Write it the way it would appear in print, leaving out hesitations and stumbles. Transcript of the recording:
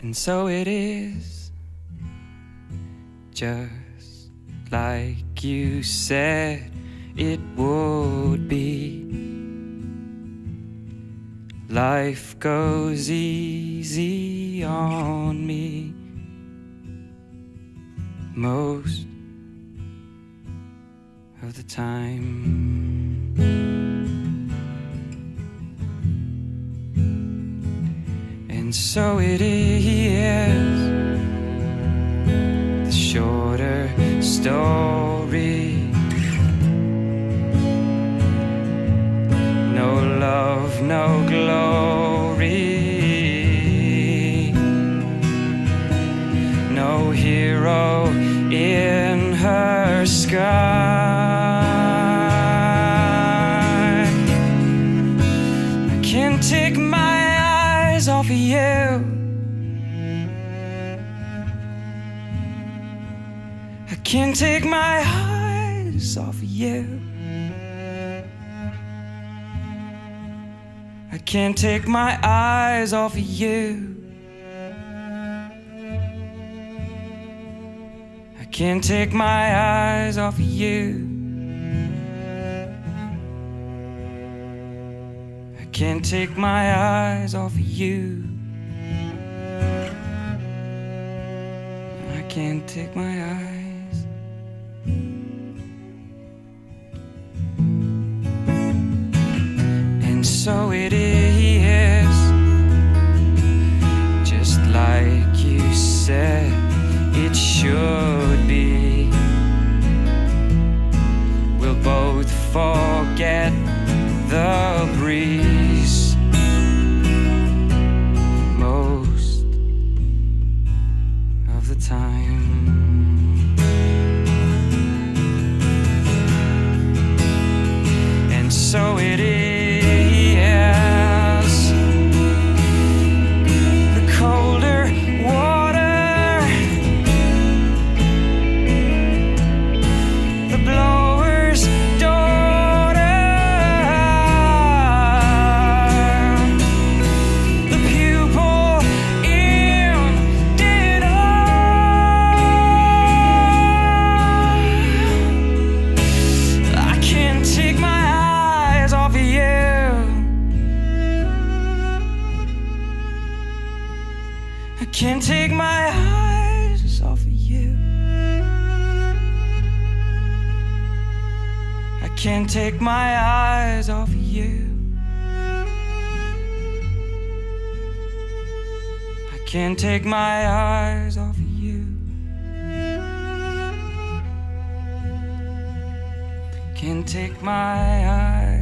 And so it is, just like you said it would be. Life goes easy on me most of the time. And so it is, the shorter story. No love, no glory, no hero in her sky. I can't take my eyes off of you. I can't take my eyes off of you. I can't take my eyes off of you. I can't take my eyes off of you. I can't take my eyes off of you. I can't take my eyes. And so it is, just like you said it should be. We'll both forget the breeze most of the time. And so it is, the colder water, the blower's daughter, the pupil in dinner. I can't take my eyes off of you. I can't take my eyes off of you. I can't take my eyes off of you. I can't take my eyes off of you. Can't take my eyes